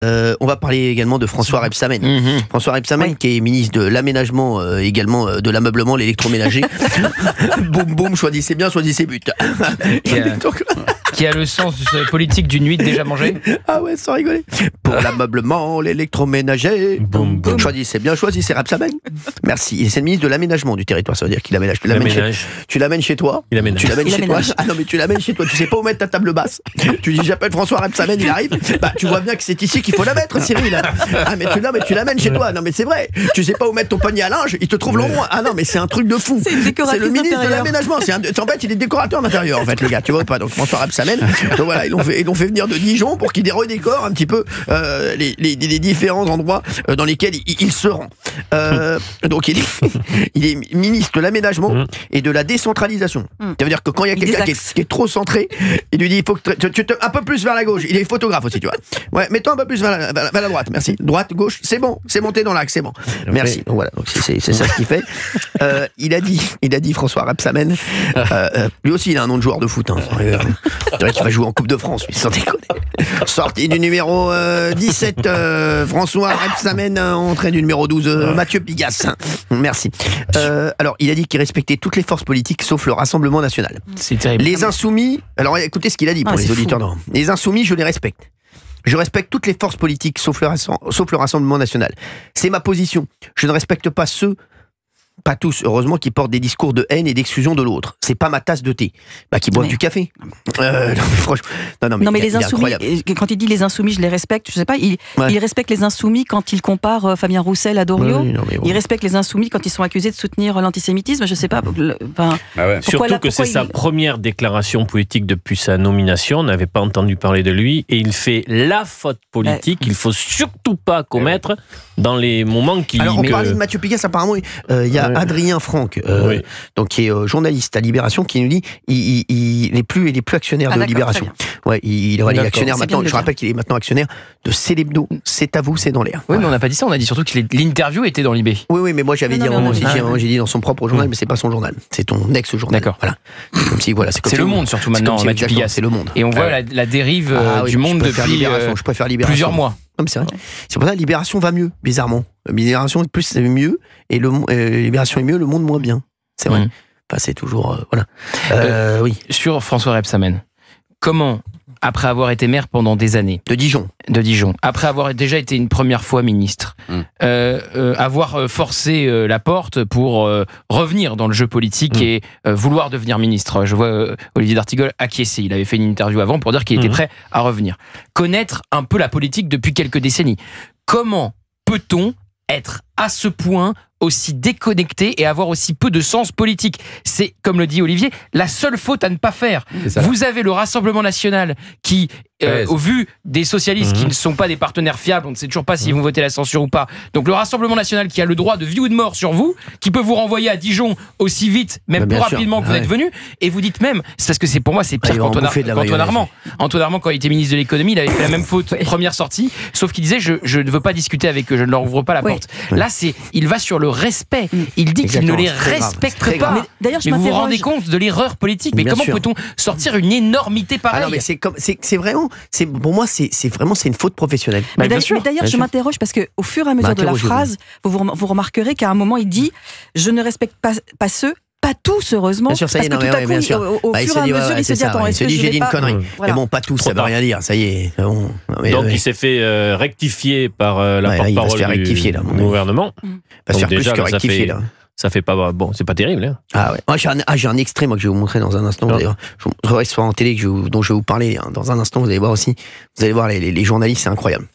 On va parler également de François Rebsamen. François Rebsamen, qui est ministre de l'aménagement, également de l'ameublement, l'électroménager. Boum boum, choisissez bien, choisissez but. Qui a le sens politique d'une huître déjà mangée. Ah ouais, sans rigoler. Pour l'ameublement, l'électroménager. Boum boum. Choisissez bien, choisissez Rebsamen. Merci. Et c'est le ministre de l'aménagement du territoire. Ça veut dire qu'il aménage. Tu l'amènes chez toi. Il aménage. Tu l'amènes chez toi. Ah non, mais tu l'amènes chez toi. Tu sais pas où mettre ta table basse. Tu dis j'appelle François Rebsamen, il arrive. Bah tu vois bien que c'est ici qu'il faut la mettre, Cyril. Ah mais tu l'amènes chez toi. Non mais c'est vrai. Tu sais pas où mettre ton panier à linge, il te trouve l'endroit. Ah non mais c'est un truc de fou. C'est le ministre de l'aménagement. En fait, il est décorateur d'intérieur en fait, le gars. Tu vois pas. Donc François Rebsamen. Donc voilà, ils l'ont fait venir de Dijon pour qu'il redécore un petit peu les différents endroits dans lesquels il se rend. Donc il est ministre de l'aménagement et de la décentralisation. Ça veut dire que quand il y a quelqu'un qui est trop centré, il lui dit il faut que tu te un peu plus vers la gauche. Il est photographe aussi, tu vois. Ouais, mets-toi un peu plus vers la droite. Merci. Droite, gauche, c'est bon, c'est monté dans l'axe, c'est bon. Merci. Donc voilà, donc c'est ça ce qu'il fait. Il a dit François Rebsamen. Lui aussi, il a un nom de joueur de foot. C'est vrai qu'il va jouer en Coupe de France, lui, sans déconner. Sortie du numéro 17, François Rebsamen, entrée du numéro 12, Mathieu Pigasse. Merci. Alors, il a dit qu'il respectait toutes les forces politiques sauf le Rassemblement national. C'est terrible. Les insoumis, alors écoutez ce qu'il a dit pour les auditeurs. Les insoumis, je les respecte. Je respecte toutes les forces politiques sauf le Rassemblement national. C'est ma position. Je ne respecte pas ceux, pas tous, heureusement, qui portent des discours de haine et d'exclusion de l'autre. C'est pas ma tasse de thé. Qui boivent du café. Non, mais les insoumis, quand il dit les insoumis, je les respecte, je sais pas, il respecte les insoumis quand il compare Fabien Roussel à Doriot. Il respecte les insoumis quand ils sont accusés de soutenir l'antisémitisme, je sais pas. Surtout que c'est sa première déclaration politique depuis sa nomination, on n'avait pas entendu parler de lui, et il fait la faute politique qu'il faut surtout pas commettre dans les moments qui... Alors, on parlait de Mathieu Pigasse, apparemment, il y a Adrien Franck, donc qui est journaliste à Libération, qui nous dit il n'est plus actionnaire de Libération. Ouais, il est actionnaire maintenant. Je rappelle qu'il est maintenant actionnaire de Célébdo. C'est à vous, c'est dans l'air. Oui, mais on n'a pas dit ça. On a dit surtout que l'interview était dans l'IB. Oui, mais moi j'avais dit à un moment aussi. J'ai dit dans son propre journal, mais c'est pas son journal. C'est ton ex-journal. D'accord. Voilà. C'est comme si c'est Le Monde surtout maintenant. Mathieu Pigasse, c'est Le Monde. Et on voit la dérive du Monde depuis je préfère Libération. Plusieurs mois. Non, mais c'est vrai. C'est pour ça que Libération va mieux, bizarrement. Libération plus c'est mieux et Libération est mieux, Le Monde moins bien. C'est vrai. Enfin, c'est toujours voilà. Oui. Sur François Rebsamen, comment, après avoir été maire pendant des années de Dijon, après avoir déjà été une première fois ministre, avoir forcé la porte pour revenir dans le jeu politique et vouloir devenir ministre. Je vois Olivier d'Artigol acquiescer. Il avait fait une interview avant pour dire qu'il était prêt à revenir. Connaître un peu la politique depuis quelques décennies. Comment peut-on être à ce point aussi déconnecté et avoir aussi peu de sens politique? C'est, comme le dit Olivier, la seule faute à ne pas faire. Vous avez le Rassemblement national qui, au vu des socialistes qui ne sont pas des partenaires fiables, on ne sait toujours pas s'ils vont voter la censure ou pas, donc le Rassemblement national qui a le droit de vie ou de mort sur vous, qui peut vous renvoyer à Dijon aussi vite, même plus rapidement que vous êtes venu, et vous dites même, c'est parce que pour moi c'est pire qu'Antoine Armand. Antoine Armand, quand il était ministre de l'économie, il avait fait la même faute première sortie, sauf qu'il disait je ne veux pas discuter avec eux, je ne leur ouvre pas la porte. Là il va sur le respect. Il dit qu'il ne les respecte pas. Mais vous vous rendez compte de l'erreur politique? Mais comment peut-on sortir une énormité pareille? Alors, mais c'est vraiment, pour moi, c'est une faute professionnelle. Mais d'ailleurs, je m'interroge parce que au fur et à mesure de la phrase, vous remarquerez qu'à un moment, il dit je ne respecte pas ceux. Pas tous, heureusement. Bien sûr, ça y est, parce que tout à coup, au fur et à mesure, il se dit attends, est-ce que j'ai dit une connerie? Mais bon, pas tous, ça veut rien dire, ça y est. Donc il s'est fait rectifier par la porte-parole du gouvernement. Il va se faire plus que rectifier, là. Ça fait pas bon, c'est pas terrible. Hein. Ah ouais. Moi, j'ai un extrait que je vais vous montrer dans un instant. Je reste sur en télé dont je vais vous parler dans un instant. Vous allez voir aussi. Vous allez voir les journalistes, c'est incroyable.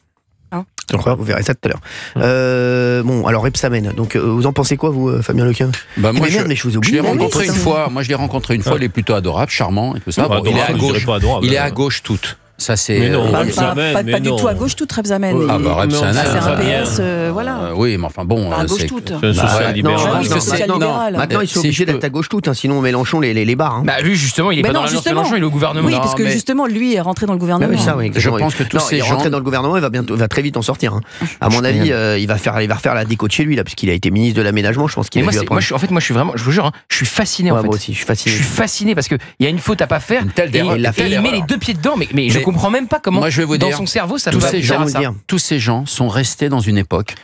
Vous verrez ça tout à l'heure. Bon, alors Rebsamen. Donc, vous en pensez quoi, vous, Fabien Lequin? Moi, je l'ai rencontré une fois. Moi, je l'ai rencontré une fois. Il est plutôt adorable, charmant et tout ça. Il est à gauche. Il est à gauche toute. Ça, c'est. Mais non, pas du tout à gauche toute, Rebsamen. Ah, bah, Rebsamen. C'est un PS, voilà. Oui, mais enfin bon. À gauche toute. C'est un social-libéral. Maintenant, ils sont obligés d'être à gauche toute, sinon Mélenchon les barre. Lui, justement, il est pas dans l'alliance Mélenchon, il est au gouvernement. Oui, parce que justement, lui est rentré dans le gouvernement. Je pense que tous ces gens. Il est rentré dans le gouvernement, il va très vite en sortir. À mon avis, il va refaire la déco de chez lui, là, puisqu'il a été ministre de l'aménagement. Je pense qu'il a dû apprendre. En fait, moi, je suis vraiment, je vous jure, je suis fasciné. Moi aussi, je suis fasciné. Je suis fasciné parce qu'il y a une faute à pas faire. Et il met les deux pieds dedans, mais je comprends même pas comment, moi, je vais vous dans dire, son cerveau, ça tous peut ces gens, tous ces gens sont restés dans une époque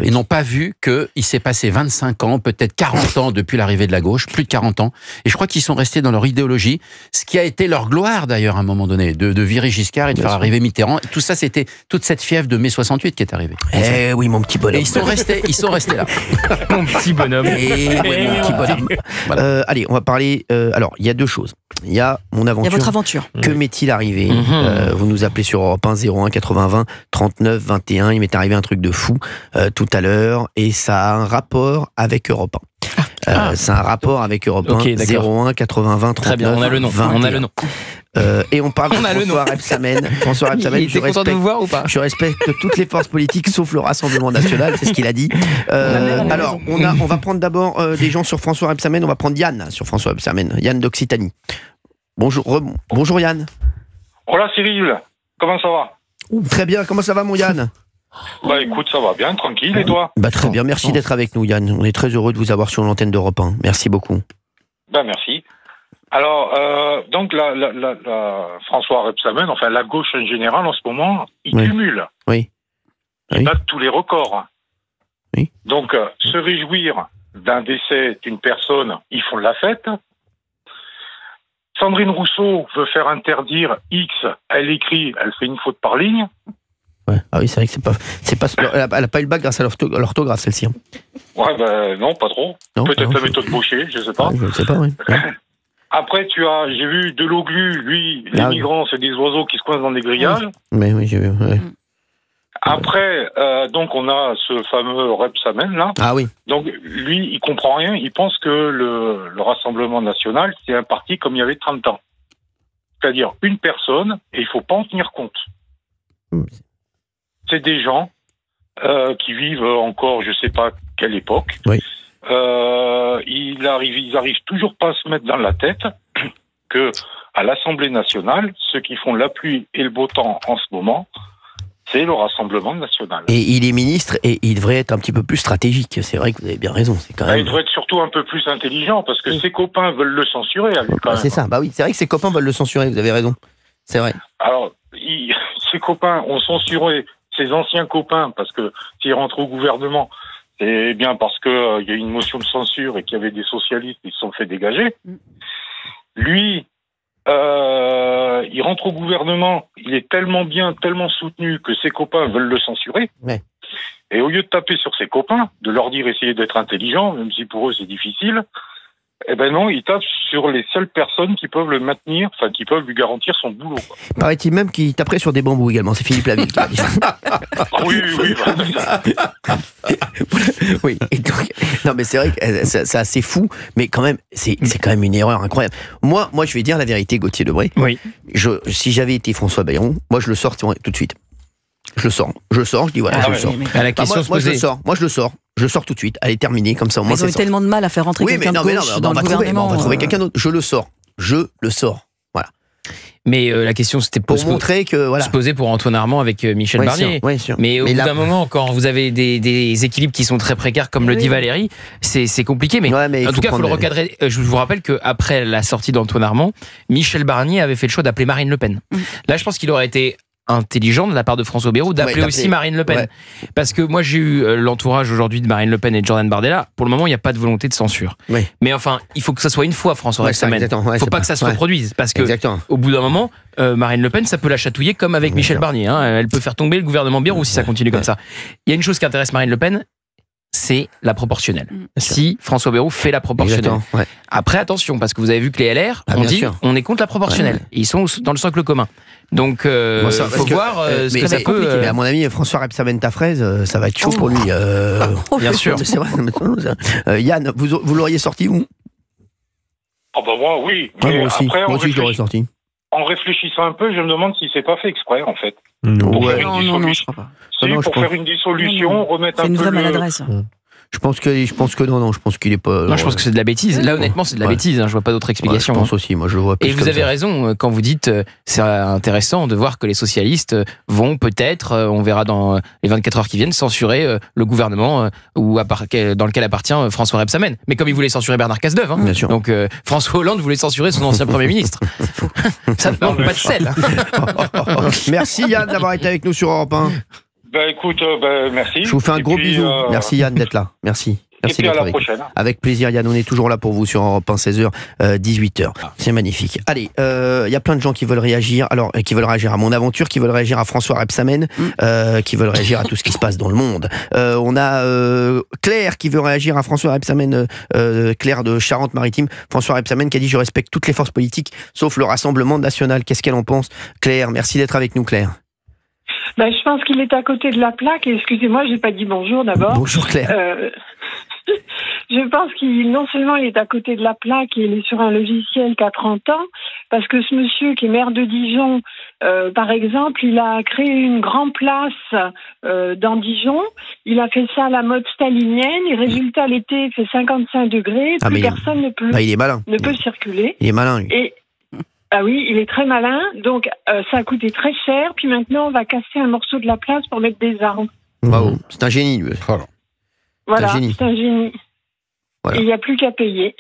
et n'ont pas vu qu'il s'est passé 25 ans, peut-être 40 ans depuis l'arrivée de la gauche, plus de 40 ans. Et je crois qu'ils sont restés dans leur idéologie, ce qui a été leur gloire d'ailleurs à un moment donné, de virer Giscard et de faire arriver Mitterrand. Tout ça, c'était toute cette fièvre de mai 68 qui est arrivée. Eh oui, mon petit bonhomme. Et ils sont restés là. Mon petit bonhomme. Et ouais, mon petit bonhomme. Voilà. Allez, on va parler. Alors, il y a deux choses. Il y a mon aventure. Il y a votre aventure. Que m'est-il arrivé Vous nous appelez sur Europe 1 01 80 20 39 21. Il m'est arrivé un truc de fou tout à l'heure et ça a un rapport avec Europe 1. C'est un rapport avec Europe 1 01 80 20 39 Très bien, on a le nom. 21. On a le nom. Et on parle de François Rebsamen. François Rebsamen, il était content de vous voir ou pas? Je respecte toutes les forces politiques sauf le Rassemblement National, c'est ce qu'il a dit. Alors, on va prendre d'abord des gens sur François Rebsamen. On va prendre Yann sur François Rebsamen. Yann d'Occitanie. Bonjour Yann. Hola Cyril, comment ça va? Très bien, comment ça va mon Yann? Bah écoute, ça va bien, tranquille, et toi? Bah très bien, merci d'être avec nous Yann. On est très heureux de vous avoir sur l'antenne d'Europe 1. Merci beaucoup. Bah merci. Alors, donc François Rebsamen, enfin la gauche en général en ce moment, il cumule. Oui. Il bat tous les records. Oui. Donc, se réjouir d'un décès d'une personne, ils font de la fête. Sandrine Rousseau veut faire interdire X, elle écrit, elle fait une faute par ligne. Ouais. Ah oui, c'est vrai que elle n'a pas eu le bac grâce à l'orthographe, celle-ci. Ouais, ben non, pas trop. Peut-être la méthode Baucher, je sais pas. Ouais, je ne sais pas, oui. Après, j'ai vu Deloglu, lui, les migrants, c'est des oiseaux qui se coincent dans des grillages. Mais oui, j'ai vu. Ouais. Après, donc on a ce fameux Rebsamen là. Ah oui. Donc lui, il comprend rien. Il pense que le Rassemblement National, c'est un parti comme il y avait 30 ans. C'est-à-dire une personne et il faut pas en tenir compte. C'est des gens qui vivent encore, je sais pas quelle époque. Oui. Ils arrivent toujours pas à se mettre dans la tête que à l'Assemblée nationale, ceux qui font la pluie et le beau temps en ce moment, c'est le Rassemblement national. Et il est ministre et il devrait être un petit peu plus stratégique. C'est vrai que vous avez bien raison. C'est quand même... Il devrait être surtout un peu plus intelligent parce que ses copains veulent le censurer. C'est ça. Bah oui, c'est vrai que ses copains veulent le censurer. Vous avez raison. C'est vrai. Alors, ses copains ont censuré ses anciens copains parce que s'ils rentrent au gouvernement, c'est bien parce que il y a eu une motion de censure et qu'il y avait des socialistes qui se sont fait dégager. Lui, il rentre au gouvernement, il est tellement bien, tellement soutenu que ses copains veulent le censurer. Ouais. Et au lieu de taper sur ses copains, de leur dire essayer d'être intelligent, même si pour eux c'est difficile, eh ben non, il tape sur les seules personnes qui peuvent le maintenir, enfin qui peuvent lui garantir son boulot. Quoi. Paraît-il même qu'il taperait sur des bambous également. C'est Philippe Laville qui a dit ça. Oui. Oui. Et donc, non, mais c'est vrai que c'est assez fou, mais quand même, c'est quand même une erreur incroyable. Moi, je vais dire la vérité, Gauthier Debré. Oui. Si j'avais été François Bayrou, moi je le sors tout de suite. Je dis voilà, je le sors. À la question moi je le sors. Je sors tout de suite. Allez, terminé, comme ça au moins ils ont eu tellement de mal à faire rentrer quelqu'un de gauche dans le gouvernement. On va trouver quelqu'un d'autre. Je le sors. Voilà. Mais la question c'était pour montrer que voilà. Se poser pour Antoine Armand avec Michel Barnier. Sûr. Mais au bout d'un moment, quand vous avez des équilibres qui sont très précaires, comme le dit Valérie, c'est compliqué. Mais en tout cas, il faut le recadrer. Je vous rappelle qu'après la sortie d'Antoine Armand, Michel Barnier avait fait le choix d'appeler Marine Le Pen. Là, je pense qu'il aurait été intelligent de la part de François Bayrou d'appeler aussi Marine Le Pen. Parce que moi j'ai eu l'entourage aujourd'hui de Marine Le Pen et de Jordan Bardella. Pour le moment, il n'y a pas de volonté de censure. Mais enfin, il faut que ça soit une fois François Rebsamen. Il ne faut pas que ça se reproduise. Parce que au bout d'un moment, Marine Le Pen, ça peut la chatouiller comme avec Michel Barnier. Elle peut faire tomber le gouvernement Bayrou si ça continue comme ça. Il y a une chose qui intéresse Marine Le Pen, c'est la proportionnelle. Si François Bayrou fait la proportionnelle. Après, attention, parce que vous avez vu que les LR ont dit on est contre la proportionnelle. Et ils sont dans le socle commun. Donc, il faut voir ce que ça peut... Mais à mon avis, François Rebsamen ta fraise, ça va être chaud pour lui. Bien sûr. C'est vrai. Yann, vous l'auriez sorti où? Moi, oui. Mais moi aussi, après, je l'aurais sorti. En réfléchissant un peu, je me demande si c'est pas fait exprès, en fait. Non, je crois pas. Pour faire une dissolution, remettre un peu... C'est une vraie maladresse. Je pense que non, je pense qu'il est pas. Non, je pense que c'est de la bêtise. Là, honnêtement, c'est de la bêtise. Je vois pas d'autre explication. Je pense aussi, moi je le vois. Et vous avez raison quand vous dites c'est intéressant de voir que les socialistes vont peut-être, on verra dans les 24 heures qui viennent, censurer le gouvernement dans lequel appartient François Rebsamen. Mais comme il voulait censurer Bernard Cazeneuve, bien sûr. Donc François Hollande voulait censurer son ancien Premier ministre. Ça ne manque pas de sel. Merci Yann d'avoir été avec nous sur Europe 1. Écoute, merci. Je vous fais un gros bisou. Merci Yann d'être là. Merci. Merci et puis à la avec prochaine. Avec plaisir Yann, on est toujours là pour vous sur Europe 1, 16h, 18h. C'est magnifique. Allez, y a plein de gens qui veulent réagir, qui veulent réagir à mon aventure, qui veulent réagir à François Rebsamen, qui veulent réagir à tout ce qui se passe dans le monde. On a Claire qui veut réagir à François Rebsamen, Claire de Charente-Maritime. François Rebsamen qui a dit « Je respecte toutes les forces politiques, sauf le Rassemblement national ». Qu'est-ce qu'elle en pense? Claire, merci d'être avec nous Claire. Je pense qu'il est à côté de la plaque. Excusez-moi, j'ai pas dit bonjour d'abord. Bonjour Claire. Je pense qu'il, non seulement il est à côté de la plaque, il est sur un logiciel qui a 30 ans, parce que ce monsieur qui est maire de Dijon, par exemple, il a créé une grande place dans Dijon. Il a fait ça à la mode stalinienne. Et résultat, l'été, il fait 55 degrés. Plus personne ne peut, il est malin. Ne peut circuler. Il est malin, lui. Ah oui, il est très malin. Donc, ça a coûté très cher. Puis maintenant, on va casser un morceau de la place pour mettre des arbres. Bravo. C'est un génie, lui. Voilà, c'est un génie. Voilà. Et il n'y a plus qu'à payer.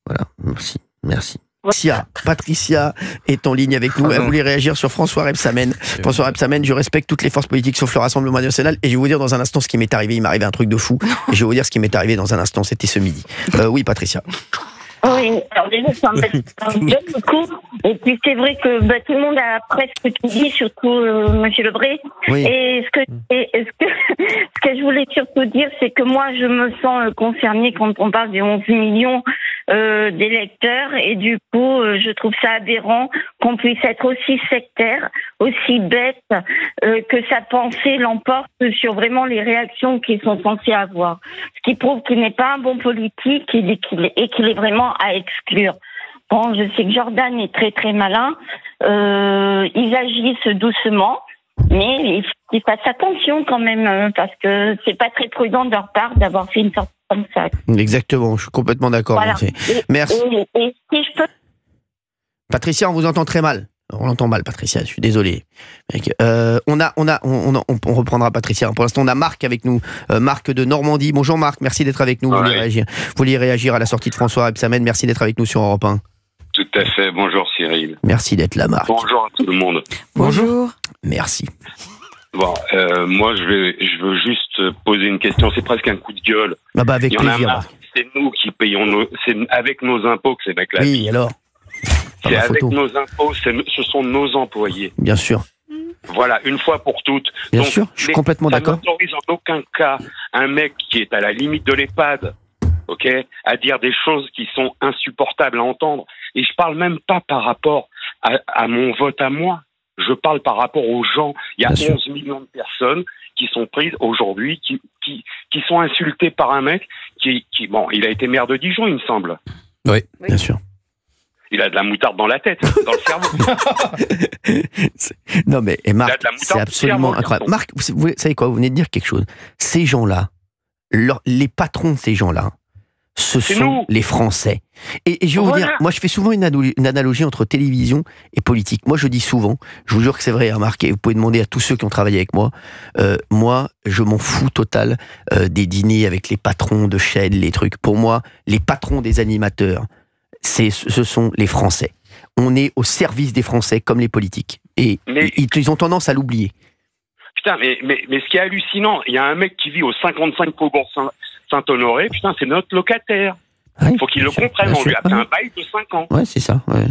Voilà, merci. Patricia est en ligne avec nous. Elle voulait réagir sur François Rebsamen. François Rebsamen, je respecte toutes les forces politiques sauf le Rassemblement national. Et je vais vous dire dans un instant ce qui m'est arrivé. Il m'est arrivé un truc de fou. Et je vais vous dire ce qui m'est arrivé dans un instant. C'était ce midi. Oui, Patricia. Oui, alors déjà, ça m'embête beaucoup. Et puis, c'est vrai que tout le monde a presque tout dit, surtout Monsieur Lebré. Oui. Et ce que je voulais surtout dire, c'est que moi, je me sens concernée quand on parle des 11 millions d'électeurs. Et du coup, je trouve ça aberrant qu'on puisse être aussi sectaire, aussi bête, que sa pensée l'emporte sur vraiment les réactions qu'ils sont censés avoir. Ce qui prouve qu'il n'est pas un bon politique et qu'il est vraiment à exclure. Bon, je sais que Jordan est très très malin. Ils agissent doucement, mais il faut qu'ils fassent attention quand même, parce que c'est pas très prudent de leur part d'avoir fait une sortie comme ça. Exactement, je suis complètement d'accord. Voilà. Merci. Et si je peux... Patricia, on vous entend très mal. On l'entend mal, Patricia, je suis désolé. On reprendra Patricia. Pour l'instant, on a Marc avec nous. Marc de Normandie. Bonjour Marc, merci d'être avec nous. Vous vouliez réagir à la sortie de François Rebsamen. Merci d'être avec nous sur Europe 1. Tout à fait. Bonjour Cyril. Merci d'être là, Marc. Bonjour à tout le monde. Bonjour. Merci. Bon, moi, je veux juste poser une question. C'est presque un coup de gueule. Avec plaisir. C'est nous qui payons c'est avec nos impôts que c'est avec la vie. Oui, alors. C'est avec nos impôts, ce sont nos employés. Bien sûr. Voilà, une fois pour toutes. Bien sûr, je suis complètement d'accord. Ça n'autorise en aucun cas un mec qui est à la limite de l'EHPAD, à dire des choses qui sont insupportables à entendre. Et je parle même pas par rapport à mon vote à moi. Je parle par rapport aux gens. Il y a 11 millions de personnes qui sont prises aujourd'hui, qui sont insultées par un mec qui il a été maire de Dijon, il me semble. Oui, bien sûr. Il a de la moutarde dans la tête, dans le cerveau. Non mais Marc, c'est absolument incroyable. Marc, vous savez quoi? Vous venez de dire quelque chose. Ces gens-là, les patrons de ces gens-là, ce sont les Français. Et je vais vous dire, moi je fais souvent une analogie entre télévision et politique. Moi je dis souvent, je vous jure que c'est vrai, Marc, et vous pouvez demander à tous ceux qui ont travaillé avec moi, moi je m'en fous total des dîners avec les patrons de chaînes, les trucs. Pour moi, les patrons des animateurs, ce sont les Français. On est au service des Français comme les politiques. Et ils ont tendance à l'oublier. Putain, mais ce qui est hallucinant, il y a un mec qui vit au 55 Faubourg Saint-Honoré, putain, c'est notre locataire. Il faut qu'il le comprenne, on lui a fait un bail de 5 ans. Ouais, c'est ça. Ouais.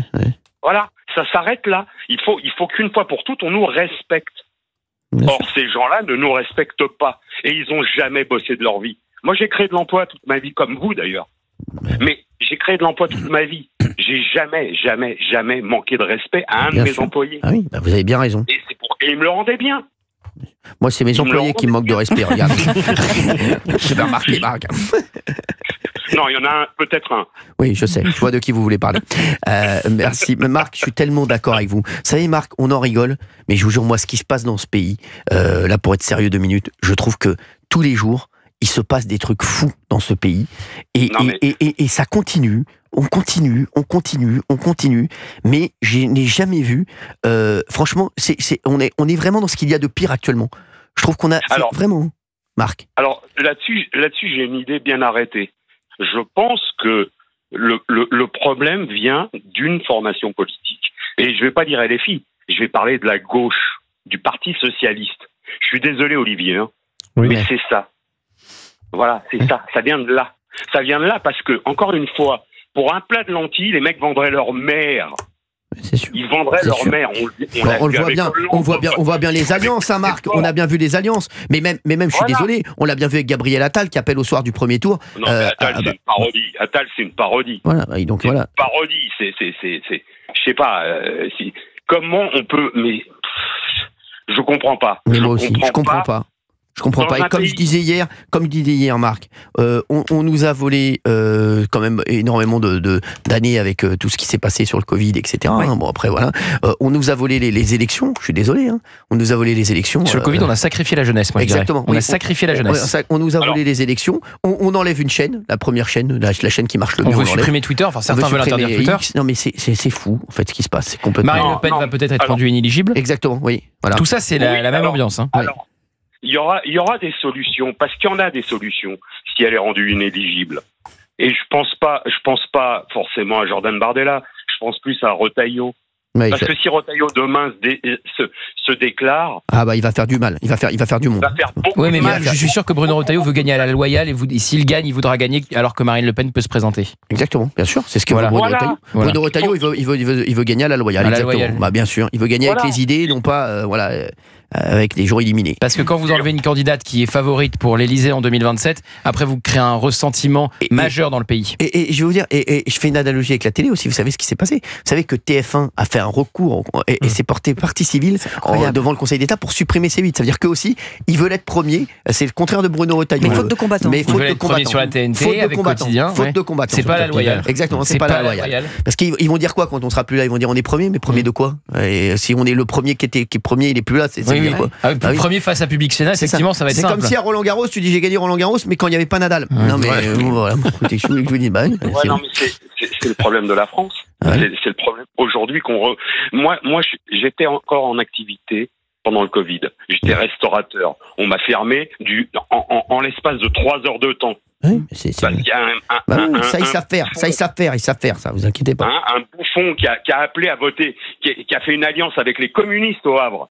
Voilà, ça s'arrête là. Il faut qu'une fois pour toutes, on nous respecte. Or, ces gens-là ne nous respectent pas. Et ils n'ont jamais bossé de leur vie. Moi, j'ai créé de l'emploi toute ma vie, comme vous d'ailleurs. Mais j'ai créé de l'emploi toute ma vie. J'ai jamais manqué de respect à un de mes employés. Ah oui, vous avez bien raison. Et ils me le rendaient bien. Moi, c'est mes employés qui me manquent de respect, regarde. J'ai bien remarqué, Marc. Non, il y en a peut-être un. Oui, je sais, je vois de qui vous voulez parler. Merci. Marc, je suis tellement d'accord avec vous. Vous savez, Marc, on en rigole, mais je vous jure, moi, ce qui se passe dans ce pays, là, pour être sérieux 2 minutes, je trouve que tous les jours, il se passe des trucs fous dans ce pays. Et ça continue. On continue, mais je n'ai jamais vu. Franchement, on est vraiment dans ce qu'il y a de pire actuellement. Je trouve qu'on a vraiment, Marc. Alors là-dessus, j'ai une idée bien arrêtée. Je pense que le problème vient d'une formation politique. Et je ne vais pas dire LFI, je vais parler de la gauche, du Parti socialiste. Je suis désolé, Olivier, mais c'est ça. Voilà, c'est ça. Ça vient de là. Ça vient de là parce que, encore une fois, pour un plat de lentilles, les mecs vendraient leur mère. C'est sûr. Ils vendraient leur mère. On le voit bien. On voit bien les alliances, Marc. On a bien vu les alliances. Mais même, je suis désolé, on l'a bien vu avec Gabriel Attal qui appelle au soir du premier tour. Non, mais Attal, c'est une parodie. Attal, c'est une parodie. Voilà. Donc voilà. Une parodie. Je sais pas. Comment on peut. Mais je comprends pas. Mais moi aussi, je comprends pas. Je comprends pas. Et comme je disais hier, Marc, on nous a volé quand même énormément d'années avec tout ce qui s'est passé sur le Covid, etc. Oui. Bon, après, voilà. On nous a volé les élections. Je suis désolé. On nous a volé les élections. Sur le Covid, on a sacrifié la jeunesse, moi, exactement. On a sacrifié la jeunesse. On nous a volé les élections. On enlève une chaîne, la première chaîne, la chaîne qui marche le mieux. On veut supprimer Twitter. Enfin, certains veulent interdire Twitter. Non, mais c'est fou, en fait, ce qui se passe. C'est complètement. Marine Le Pen va peut-être être rendue inéligible. Exactement, oui. Voilà. Tout ça, c'est la même ambiance. Alors, il y aura des solutions, parce qu'il y en a des solutions si elle est rendue inéligible. Et je pense pas forcément à Jordan Bardella. Je pense plus à Retailleau. Parce que si Retailleau demain se déclare, il va faire du mal. Il va faire du monde. Il va faire beaucoup de mal. Je suis sûr que Bruno Retailleau veut gagner à la loyale et s'il gagne, il voudra gagner alors que Marine Le Pen peut se présenter. Exactement, bien sûr. C'est ce que veut Bruno Retailleau. Bruno Retailleau, il veut gagner à la loyale. Exactement. Bien sûr. Il veut gagner avec les idées, non pas avec des jours éliminés. Parce que quand vous enlevez une candidate qui est favorite pour l'Élysée en 2027, après vous créez un ressentiment majeur dans le pays. Et je vais vous dire, et je fais une analogie avec la télé aussi. Vous savez ce qui s'est passé? Vous savez que TF1 a fait un recours et s'est porté partie civile devant le Conseil d'État pour supprimer C8. Ça veut dire qu'eux aussi, ils veulent être premiers. C'est le contraire de Bruno Retailleau. Mais faute de combattants. Mais faute de combattants. Sur la TNT, avec Quotidien. Faute de combattants. C'est pas la loyale. Exactement, c'est pas la loyale. Parce qu'ils vont dire quoi quand on sera plus là? Ils vont dire on est premier, mais premier de quoi? Et si on est le premier qui est premier, il est plus là, c'est dire quoi? Premier face à Public Sénat, effectivement, ça va être simple. C'est comme si à Roland Garros, tu dis j'ai gagné Roland Garros, mais quand il n'y avait pas Nadal. Non, mais voilà, écoutez, je vous dis, non, mais c'est le problème de la France. C'est le problème aujourd'hui Moi, j'étais encore en activité pendant le Covid. J'étais restaurateur. On m'a fermé en l'espace de 3 heures de temps. Oui, ça ils savent faire, ça, vous inquiétez pas. Un bouffon qui a appelé à voter, qui a fait une alliance avec les communistes au Havre.